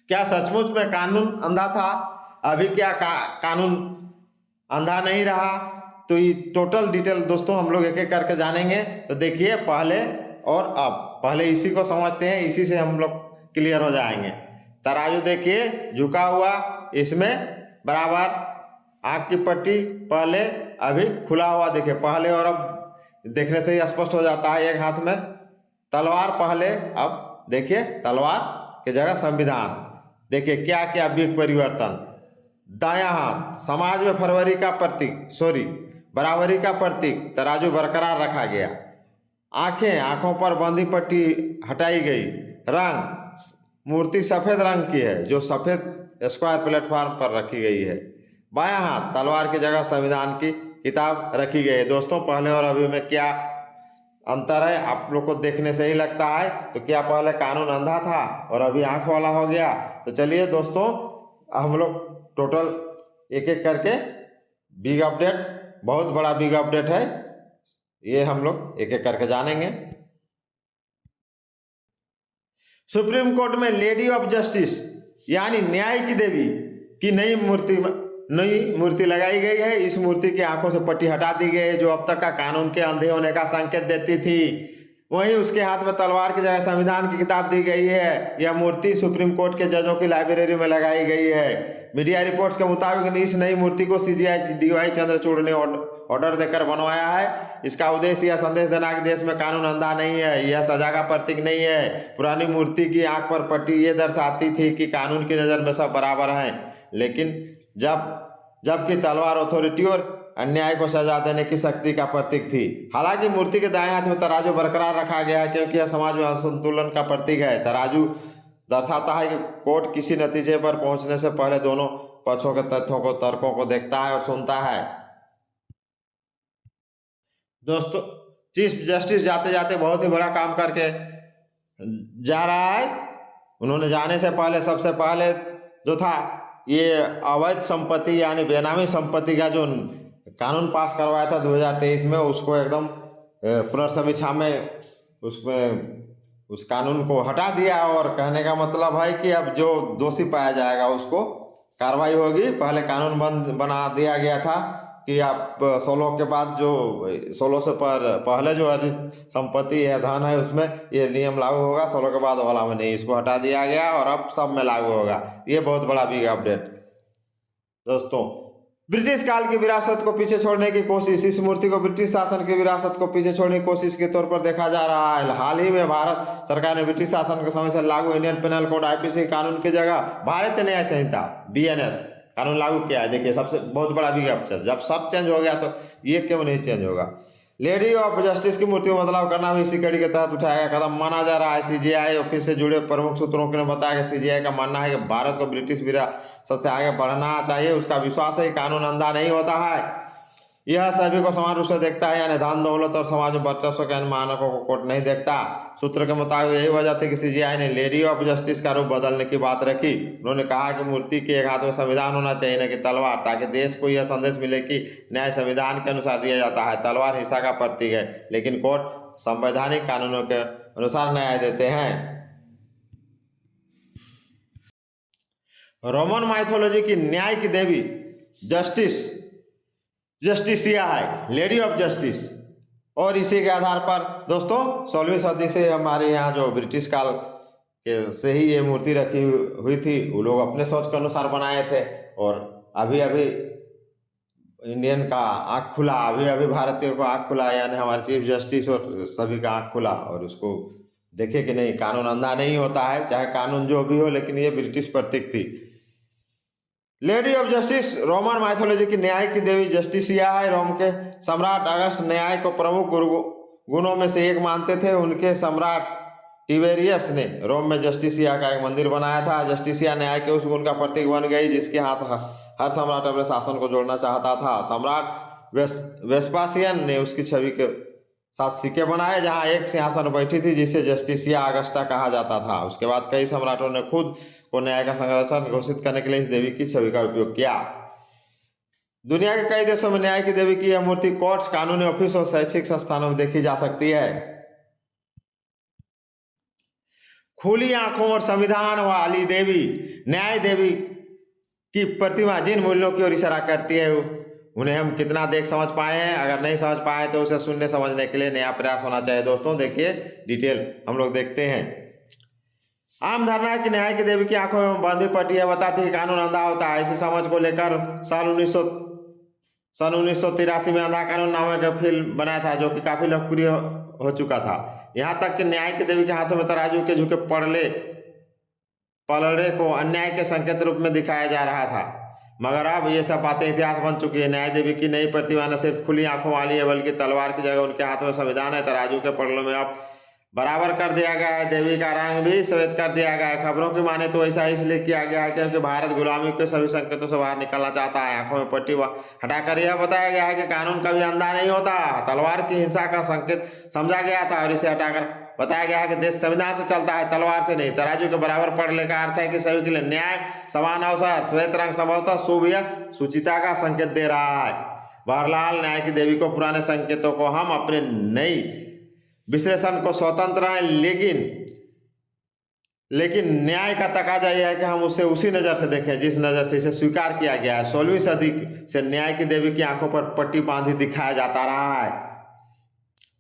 क्या सचमुच में कानून अंधा था? अभी क्या कानून अंधा नहीं रहा? तो ये टोटल डिटेल दोस्तों हम लोग एक एक करके जानेंगे। तो देखिए पहले और अब, पहले इसी को समझते हैं, इसी से हम लोग क्लियर हो जाएंगे। तराजू देखिए झुका हुआ, इसमें बराबर आँख की पट्टी पहले, अभी खुला हुआ देखिए पहले और अब देखने से ही स्पष्ट हो जाता है। एक हाथ में तलवार पहले, अब देखिए तलवार की जगह संविधान। देखिए क्या क्या बिग परिवर्तन। दायां हाथ समाज में फरवरी का प्रतीक, बराबरी का प्रतीक, तराजू बरकरार रखा गया। आंखें, आंखों पर बंधी पट्टी हटाई गई। रंग, मूर्ति सफेद रंग की है जो सफेद स्क्वायर प्लेटफॉर्म पर रखी गई है। बायां हाथ तलवार की जगह संविधान की किताब रखी गई है। दोस्तों पहले और अभी में क्या अंतर है आप लोग को देखने से ही लगता है? तो क्या पहले कानून अंधा था और अभी आंख वाला हो गया? तो चलिए दोस्तों हम लोग टोटल एक एक करके बिग अपडेट, बहुत बड़ा बिग अपडेट है, ये हम लोग एक एक करके जानेंगे। सुप्रीम कोर्ट में लेडी ऑफ जस्टिस यानी न्याय की देवी की नई मूर्ति लगाई गई है। इस मूर्ति की आंखों से पट्टी हटा दी गई है जो अब तक का कानून के अंधे होने का संकेत देती थी। वहीं उसके हाथ में तलवार की जगह संविधान की किताब दी गई है। यह मूर्ति सुप्रीम कोर्ट के जजों की लाइब्रेरी में लगाई गई है। मीडिया रिपोर्ट्स के मुताबिक इस नई मूर्ति को सीजीआई डीवाई चंद्रचूड़ ने ऑर्डर देकर बनवाया है। इसका उद्देश्य यह संदेश देना कि देश में कानून अंधा नहीं है, यह सजा का प्रतीक नहीं है। पुरानी मूर्ति की आंख पर पट्टी ये दर्शाती थी कि कानून की नज़र में सब बराबर हैं, लेकिन जबकि तलवार अथॉरिटी और अन्याय को सजा देने की शक्ति का प्रतीक थी। हालांकि मूर्ति के दाएं हाथ में तराजू बरकरार रखा गया है क्योंकि यह समाज में असंतुलन का प्रतीक है। तराजू दर्शाता है कि कोर्ट किसी नतीजे पर पहुंचने से पहले दोनों पक्षों के तथ्यों को, तर्कों को देखता है और सुनता है। दोस्तों चीफ जस्टिस जाते जाते बहुत ही बड़ा काम करके जा रहा है। उन्होंने जाने से पहले सबसे पहले जो था ये अवैध संपत्ति यानी बेनामी संपत्ति का जो कानून पास करवाया था 2023 में, उसको एकदम पुनर्समीक्षा में उसमें उस कानून को हटा दिया और कहने का मतलब है कि अब जो दोषी पाया जाएगा उसको कार्रवाई होगी। पहले कानून बना दिया गया था कि आप 16 के बाद जो 16 से पहले जो अर्जित संपत्ति है, धन है, उसमें ये नियम लागू होगा, 16 के बाद वाला में नहीं। इसको हटा दिया गया और अब सब में लागू होगा। ये बहुत बड़ा बिग अपडेट। दोस्तों ब्रिटिश काल की विरासत को पीछे छोड़ने की कोशिश, इस मूर्ति को ब्रिटिश शासन की विरासत को पीछे छोड़ने की कोशिश के तौर पर देखा जा रहा है। हाल ही में भारत सरकार ने ब्रिटिश शासन के समय से लागू इंडियन पेनल कोड आईपीसी कानून की जगह भारतीय न्याय संहिता बीएनएस कानून लागू किया है। देखिए सबसे बहुत बड़ा बिग अपडेट, जब सब चेंज हो गया तो ये क्यों नहीं चेंज होगा। लेडी ऑफ जस्टिस की मूर्ति में बदलाव करना भी इसी कड़ी के तहत उठाया गया कदम माना जा रहा है। सीजीआई ऑफिस से जुड़े प्रमुख सूत्रों ने बताया कि सीजीआई का मानना है कि भारत को ब्रिटिश विरासत से आगे बढ़ना चाहिए। उसका विश्वास है कि कानून अंधा नहीं होता है, यह सभी को समान रूप से देखता है, यानी धन दौलत और समाज में वर्चस्व के मानकों को कोर्ट नहीं देखता। सूत्र के मुताबिक यही वजह थी कि सीजीआई ने लेडी ऑफ जस्टिस का रूप बदलने की बात रखी। उन्होंने कहा कि मूर्ति के एक हाथ में संविधान होना चाहिए न कि तलवार, ताकि देश को यह संदेश मिले कि न्याय संविधान के अनुसार दिया जाता है। तलवार हिंसा का प्रतीक है, लेकिन कोर्ट संवैधानिक कानूनों के अनुसार न्याय देते हैं। रोमन माइथोलॉजी की न्याय की देवी जस्टिसिया है, लेडी ऑफ जस्टिस, और इसी के आधार पर दोस्तों 16वीं सदी से हमारे यहाँ जो ब्रिटिश काल के से ही ये मूर्ति रखी हुई थी, वो लोग अपने सोच के अनुसार बनाए थे। और अभी अभी इंडियन का आँख खुला, अभी भारतीयों को आँख खुला, यानी हमारे चीफ जस्टिस और सभी का आँख खुला और उसको देखे कि नहीं, कानून अंधा नहीं होता है, चाहे कानून जो भी हो, लेकिन ये ब्रिटिश प्रतीक थी। Lady of justice Roman mythology की न्याय की देवी जस्टिसिया है। रोम के सम्राट अगस्त न्याय को प्रमुख गुणों में से एक मानते थे। उनके सम्राट टिबेरियस ने रोम में जस्टिसिया का एक मंदिर बनाया था। जस्टिसिया न्याय के उस गुण का प्रतीक बन गई जिसके हाथ हर सम्राट अपने शासन को जोड़ना चाहता था। सम्राट वेस्पासियन ने उसकी छवि के साथ सिक्के बनाए जहां एक सिंहासन बैठी थी जिसे जस्टिसिया अगस्टा कहा जाता था। उसके बाद कई सम्राटों ने खुद को न्याय का संरक्षण घोषित करने के लिए इस देवी की छवि का उपयोग किया। दुनिया के कई देशों में न्याय की देवी की यह मूर्ति कोर्ट्स, कानूनी ऑफिस और शैक्षिक संस्थानों में देखी जा सकती है। खुली आंखों और संविधान वाली देवी, न्याय देवी की प्रतिमा जिन मूल्यों की ओर इशारा करती है उन्हें हम कितना देख समझ पाए हैं। अगर नहीं समझ पाए तो उसे सुनने समझने के लिए नया प्रयास होना चाहिए। दोस्तों देखिए डिटेल हम लोग देखते हैं। आम धारणा है कि न्याय की देवी की आंखों में बंधी पट्टी है, बताती है कानून अंधा होता है। इसी समझ को लेकर सन 1983 में अंधा कानून नाम का फिल्म बनाया था, जो कि काफी लोकप्रिय हो चुका था। यहाँ तक कि न्याय की देवी के हाथों में तराजू के झुके पलड़े को अन्याय के संकेत रूप में दिखाया जा रहा था, मगर अब ये सब बातें इतिहास बन चुकी है। न्याय देवी की नई प्रतिमा न सिर्फ खुली आंखों वाली है, बल्कि तलवार की जगह उनके हाथ में संविधान है। तराजू के पलड़ों में अब बराबर कर दिया गया है, देवी का रंग भी श्वेत कर दिया गया है। खबरों की माने तो ऐसा इसलिए किया गया है क्योंकि भारत गुलामी के सभी संकेतों से बाहर निकलना चाहता है। आंखों में पट्टी हटाकर यह बताया गया है कि कानून कभी अंधा नहीं होता। तलवार की हिंसा का संकेत समझा गया था और इसे हटाकर बताया गया है कि देश संविधान से चलता है, तलवार से नहीं। तराजू के बराबर पड़ने का अर्थ है कि सभी के लिए न्याय, समान अवसर। श्वेत रंग संभवतः शुभ या सुचिता का संकेत दे रहा है। बहरहाल न्याय की देवी को पुराने संकेतों को हम अपने नई विश्लेषण को स्वतंत्र है, लेकिन न्याय का तकाजा यह है कि हम उसे उसी नज़र से देखें जिस नज़र से इसे स्वीकार किया गया है। 16वीं सदी से न्याय की देवी की आंखों पर पट्टी बांधी दिखाया जाता रहा है।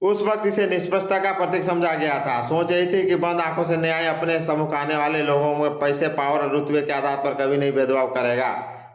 उस वक्त इसे निष्पक्षता का प्रतीक समझा गया था। सोच यही थी कि बंद आंखों से न्याय अपने सम्मुख आने वाले लोगों में पैसे, पावर और रुतबे के आधार पर कभी नहीं भेदभाव करेगा।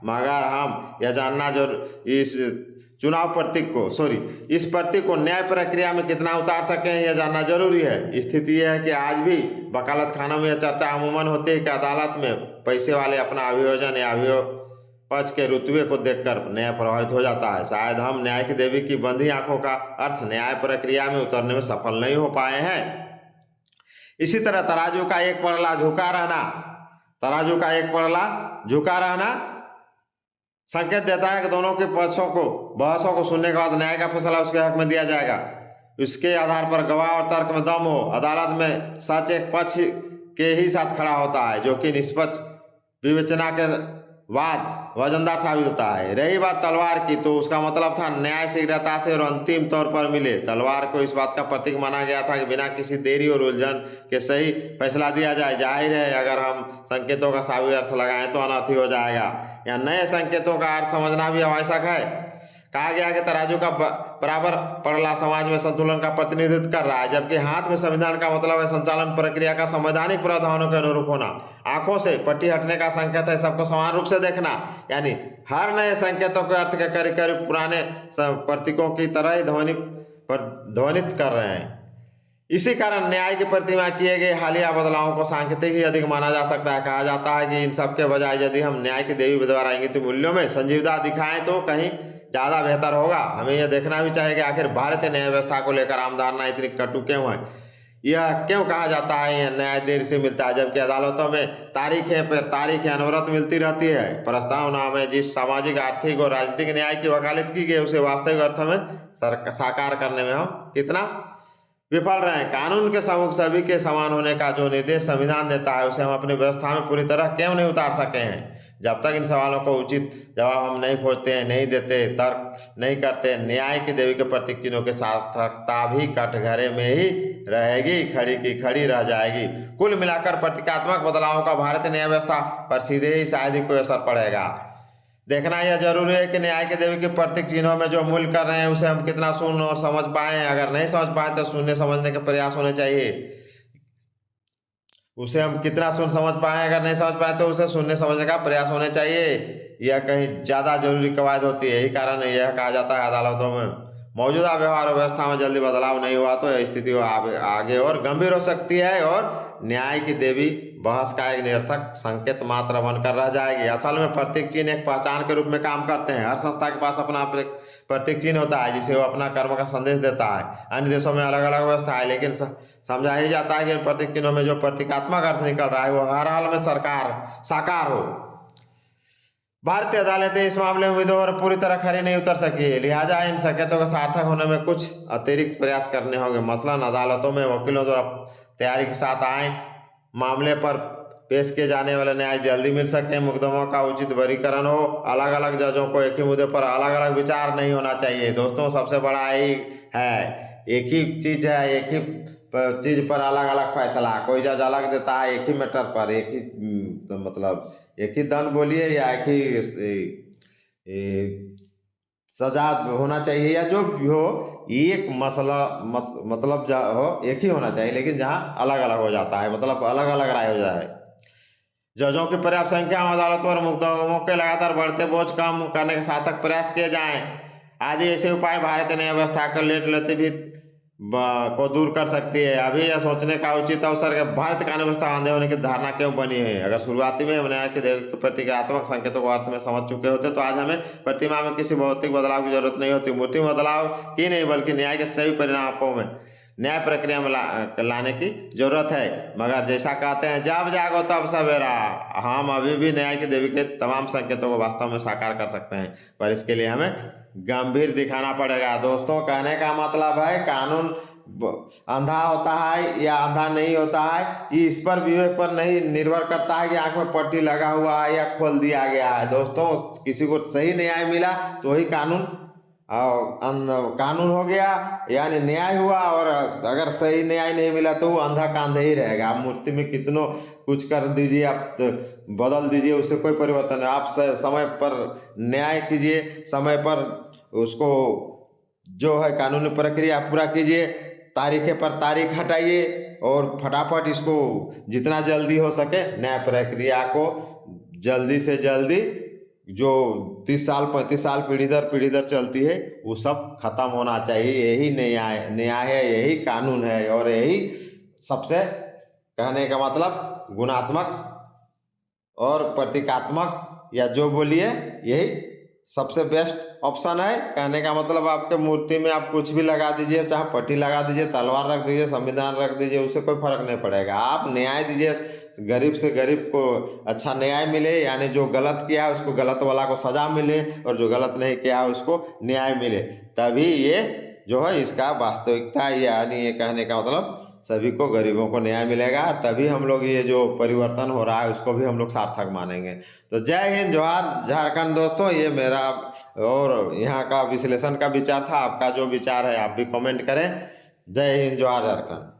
मगर हम यह जानना जो इस प्रतीक को न्याय प्रक्रिया में कितना उतार सके हैं, यह जानना जरूरी है। स्थिति यह है कि आज भी वकालत खानों में यह चर्चा अमूमन होती है कि अदालत में पैसे वाले अपना अभियोजन या पक्ष के रुतबे को देखकर न्याय प्रभावित हो जाता है। शायद हम न्याय की देवी की बंधी आंखों का अर्थ न्याय प्रक्रिया में उतरने में सफल नहीं हो पाए हैं। इसी तरह तराजू का एक पड़ला झुका रहना संकेत देता है कि दोनों के बहसों को सुनने के बाद न्याय का फैसला उसके हक में दिया जाएगा। इसके आधार पर गवाह और तर्क में दम हो। अदालत में सच एक पक्ष के ही साथ खड़ा होता है, जो कि निष्पक्ष विवेचना के बाद वजनदार साबित होता है। रही बात तलवार की, तो उसका मतलब था न्याय शीघ्रता से और अंतिम तौर पर मिले। तलवार को इस बात का प्रतीक माना गया था कि बिना किसी देरी और उलझन के सही फैसला दिया जाए। जाहिर है अगर हम संकेतों का सही अर्थ लगाएं तो अनर्थ ही हो जाएगा। या नए संकेतों का अर्थ समझना भी आवश्यक है। कहा गया कि तराजू का बराबर पड़ला समाज में संतुलन का प्रतिनिधित्व कर रहा है, जबकि हाथ में संविधान का मतलब है संचालन प्रक्रिया का संवैधानिक प्रावधानों के अनुरूप होना। आंखों से पट्टी हटने का संकेत है सबको समान रूप से देखना, यानी हर नए संकेतों के अर्थ के करीब करीब पुराने प्रतीकों की तरह ही ध्वनित कर रहे हैं। इसी कारण न्याय की प्रतिमा किए गए हालिया बदलावों को सांकेतिक ही अधिक माना जा सकता है। कहा जाता है कि इन सब के बजाय यदि हम न्याय की देवी द्वारा इंगित मूल्यों में संजीवता दिखाएं तो कहीं ज़्यादा बेहतर होगा। हमें यह देखना भी चाहिए कि आखिर भारतीय न्याय व्यवस्था को लेकर आम धारणा इतनी कटु क्यों है। यह क्यों कहा जाता है यह न्याय देर से मिलता है, जबकि अदालतों में तारीखें अनवरत मिलती रहती है। प्रस्तावना में जिस सामाजिक, आर्थिक और राजनीतिक न्याय की वकालत की गई उसे वास्तविक अर्थ में साकार करने में हम कितना विफल रहे। कानून के सम्मुख सभी के समान होने का जो निर्देश संविधान देता है उसे हम अपनी व्यवस्था में पूरी तरह क्यों नहीं उतार सके हैं। जब तक इन सवालों को उचित जवाब हम नहीं खोजते हैं, नहीं देते, तर्क नहीं करते, न्याय की देवी के प्रतीक चिन्हों के सार्थकता भी कटघरे में ही रहेगी, खड़ी की खड़ी रह जाएगी। कुल मिलाकर प्रतीकात्मक बदलावों का भारतीय न्याय व्यवस्था पर सीधे ही शायद ही कोई असर पड़ेगा। देखना यह जरूरी है कि न्याय की देवी के प्रतीक चिन्हों में जो मूल्य कर रहे हैं उसे हम कितना सुन और समझ पाए। अगर नहीं समझ पाए तो सुनने समझने के प्रयास होने चाहिए। उसे हम कितना सुन समझ पाए, अगर नहीं समझ पाए तो उसे सुनने समझने का प्रयास होने चाहिए। यह कहीं ज़्यादा जरूरी कवायद होती है। यही कारण यह कहा जाता है अदालतों में मौजूदा व्यवहार और व्यवस्था में जल्दी बदलाव नहीं हुआ तो यह स्थिति आगे और गंभीर हो सकती है और न्याय की देवी बहस का एक निरर्थक संकेत मात्र बनकर रह जाएगी। असल में प्रतीक चिन्ह एक पहचान के रूप में काम करते हैं। हर संस्था के पास अपना प्रतीक चिन्ह होता है जिसे वो अपना कर्म का संदेश देता है। अन्य देशों में अलग अलग व्यवस्था है, लेकिन समझा ही जाता है कि प्रतीक चिन्हों में जो प्रतीकात्मक अर्थ निकल रहा है वो हर हाल में साकार हो। भारतीय अदालतें इस मामले में उम्मीदवार पूरी तरह खरी नहीं उतर सकी है, लिहाजा इन संकेतों के सार्थक होने में कुछ अतिरिक्त प्रयास करने होंगे। मसलन अदालतों में वकीलों द्वारा तैयारी के साथ आए मामले पर पेश किए जाने वाले न्याय जल्दी मिल सके, मुकदमों का उचित वर्गीकरण हो, अलग अलग जजों को एक ही मुद्दे पर अलग अलग विचार नहीं होना चाहिए। दोस्तों सबसे बड़ा यही है, एक ही चीज है, एक ही चीज़ पर अलग अलग फैसला, कोई जज अलग देता है एक ही मैटर पर, एक ही तो मतलब एक ही दंड बोलिए या एक ही सजा होना चाहिए, या जो भी हो एक मसला मतलब हो एक ही होना चाहिए, लेकिन जहाँ अलग अलग हो जाता है, मतलब अलग अलग राय हो जाए। जजों की पर्याप्त संख्या अदालत पर मुकदमों के लगातार बढ़ते बोझ कम करने के सार्थक प्रयास किए जाएं आदि ऐसे उपाय भारतीय न्याय व्यवस्था कर लेट भी को दूर कर सकती है। अभी यह सोचने का उचित अवसर है भारतीय कानून व्यवस्था आंधे होने की धारणा क्यों बनी है। अगर शुरुआती में न्याय के प्रतीकात्मक संकेतों को अर्थ में समझ चुके होते तो आज हमें प्रतिमा में किसी भौतिक बदलाव की जरूरत नहीं होती। मूर्ति में बदलाव की नहीं बल्कि न्याय के सभी परिणामों में न्याय प्रक्रिया में लाने की जरूरत है। मगर जैसा कहते हैं जब जागो तब सवेरा, हम अभी भी न्याय की देवी के तमाम संकेतों को वास्तव में साकार कर सकते हैं, पर इसके लिए हमें गंभीर दिखाना पड़ेगा। दोस्तों कहने का मतलब है कानून अंधा होता है या अंधा नहीं होता है, ये इस पर विवेक पर नहीं निर्भर करता है कि आंख में पट्टी लगा हुआ है या खोल दिया गया है। दोस्तों किसी को सही न्याय मिला तो ही कानून हो गया, यानी न्याय हुआ, और अगर सही न्याय नहीं मिला तो वो अंधा कांधे ही रहेगा। आप मूर्ति में कितनों कुछ कर दीजिए, आप बदल दीजिए, उससे कोई परिवर्तन नहीं। आप समय पर न्याय कीजिए, समय पर उसको जो है कानूनी प्रक्रिया पूरा कीजिए, तारीख पर तारीख हटाइए और फटाफट इसको जितना जल्दी हो सके न्याय प्रक्रिया को जल्दी से जल्दी जो 30 साल 35 साल पीढ़ी दर चलती है वो सब खत्म होना चाहिए। यही न्याय है, यही कानून है, और यही सबसे कहने का मतलब गुणात्मक और प्रतीकात्मक या जो बोलिए यही सबसे बेस्ट ऑप्शन है। कहने का मतलब आपके मूर्ति में आप कुछ भी लगा दीजिए, चाहे पट्टी लगा दीजिए, तलवार रख दीजिए, संविधान रख दीजिए, उससे कोई फर्क नहीं पड़ेगा। आप न्याय दीजिए, गरीब से गरीब को अच्छा न्याय मिले, यानी जो गलत किया है उसको गलत वाला को सजा मिले और जो गलत नहीं किया है उसको न्याय मिले, तभी ये जो है इसका वास्तविकता, यानी ये कहने का मतलब सभी को गरीबों को न्याय मिलेगा, तभी हम लोग ये जो परिवर्तन हो रहा है उसको भी हम लोग सार्थक मानेंगे। तो जय हिंद, जोहार झारखंड। दोस्तों ये मेरा और यहाँ का विश्लेषण का विचार था, आपका जो विचार है आप भी कमेंट करें। जय हिंद, जोहार झारखंड।